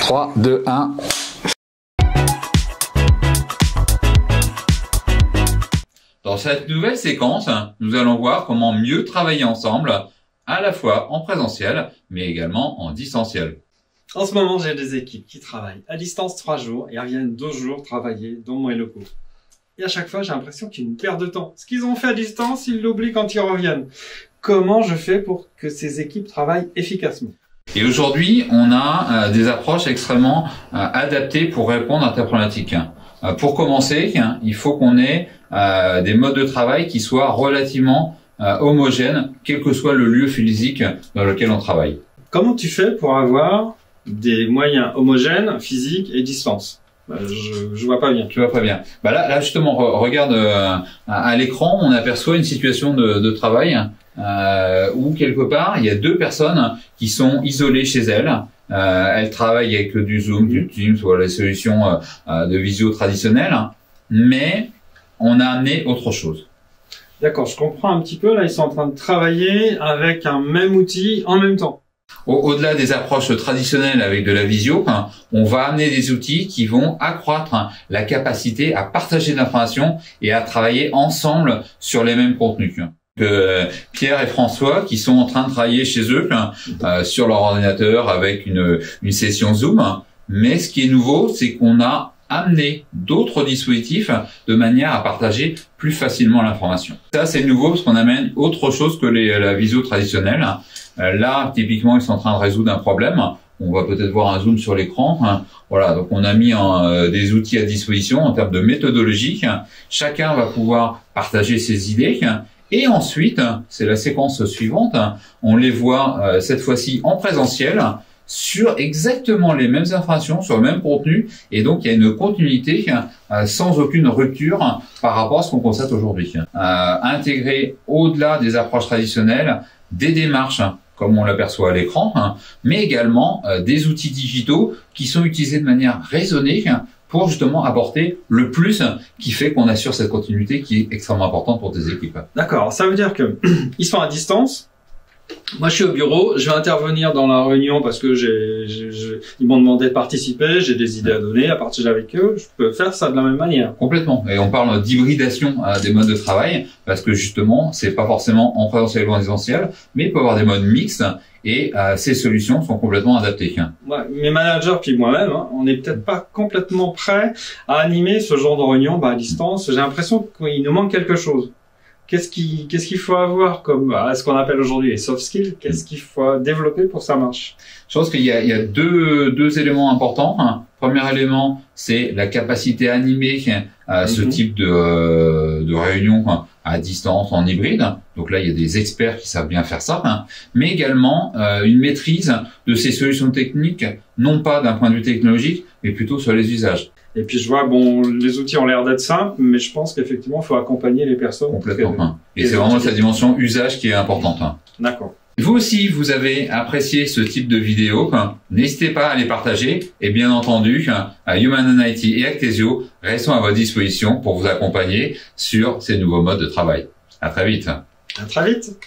3, 2, 1. Dans cette nouvelle séquence, nous allons voir comment mieux travailler ensemble, à la fois en présentiel, mais également en distanciel. En ce moment, j'ai des équipes qui travaillent à distance 3 jours et reviennent 2 jours travailler dans mes locaux. Et à chaque fois, j'ai l'impression qu'il y a une perte de temps. Ce qu'ils ont fait à distance, ils l'oublient quand ils reviennent. Comment je fais pour que ces équipes travaillent efficacement? Et aujourd'hui, on a des approches extrêmement adaptées pour répondre à ta problématique. Pour commencer, il faut qu'on ait des modes de travail qui soient relativement homogènes, quel que soit le lieu physique dans lequel on travaille. Comment tu fais pour avoir des moyens homogènes, physiques et distance? Je vois pas bien. Tu vois pas bien. Là justement, regarde à l'écran, on aperçoit une situation de travail où quelque part il y a 2 personnes qui sont isolées chez elles. Elles travaillent avec du Zoom, du Teams, voilà, les solutions de visio traditionnelles, mais on a amené autre chose. D'accord, je comprends un petit peu. Là, ils sont en train de travailler avec un même outil en même temps. Au-delà des approches traditionnelles avec de la visio, on va amener des outils qui vont accroître la capacité à partager de l'information et à travailler ensemble sur les mêmes contenus. Pierre et François qui sont en train de travailler chez eux sur leur ordinateur avec une session Zoom. Mais ce qui est nouveau, c'est qu'on a amené d'autres dispositifs de manière à partager plus facilement l'information. Ça, c'est nouveau parce qu'on amène autre chose que la visio traditionnelle. Là, typiquement, ils sont en train de résoudre un problème. On va peut-être voir un zoom sur l'écran. Voilà, donc on a mis des outils à disposition en termes de méthodologie. Chacun va pouvoir partager ses idées. Et ensuite, c'est la séquence suivante, on les voit cette fois-ci en présentiel sur exactement les mêmes informations, sur le même contenu. Et donc, il y a une continuité sans aucune rupture par rapport à ce qu'on constate aujourd'hui. Intégrer au-delà des approches traditionnelles des démarches comme on l'aperçoit à l'écran, mais également des outils digitaux qui sont utilisés de manière raisonnée pour justement apporter le plus qui fait qu'on assure cette continuité qui est extrêmement importante pour tes équipes. D'accord, ça veut dire que ils sont à distance. Moi, je suis au bureau, je vais intervenir dans la réunion parce que ils m'ont demandé de participer, j'ai des idées à donner, à partager avec eux, je peux faire ça de la même manière. Complètement. Et on parle d'hybridation des modes de travail parce que justement, c'est pas forcément en présentiel ou en distanciel, mais il peut y avoir des modes mixtes et ces solutions sont complètement adaptées. Ouais, mes managers puis moi-même, on n'est peut-être pas complètement prêts à animer ce genre de réunion à distance. J'ai l'impression qu'il nous manque quelque chose. Qu'est-ce qu'il faut avoir comme ce qu'on appelle aujourd'hui les soft skills? Qu'est-ce qu'il faut développer pour que ça marche? Je pense qu'il y a deux éléments importants. Premier élément, c'est la capacité à animer ce type de réunion à distance, en hybride. Donc là, il y a des experts qui savent bien faire ça. Mais également une maîtrise de ces solutions techniques, non pas d'un point de vue technologique, mais plutôt sur les usages. Et puis je vois, les outils ont l'air d'être simples, mais je pense qu'effectivement, il faut accompagner les personnes. Complètement. Et c'est vraiment sa dimension usage qui est importante. D'accord. Vous aussi, vous avez apprécié ce type de vidéo, n'hésitez pas à les partager. Et bien entendu, Human IT et Actesio restent à votre disposition pour vous accompagner sur ces nouveaux modes de travail. À très vite. À très vite.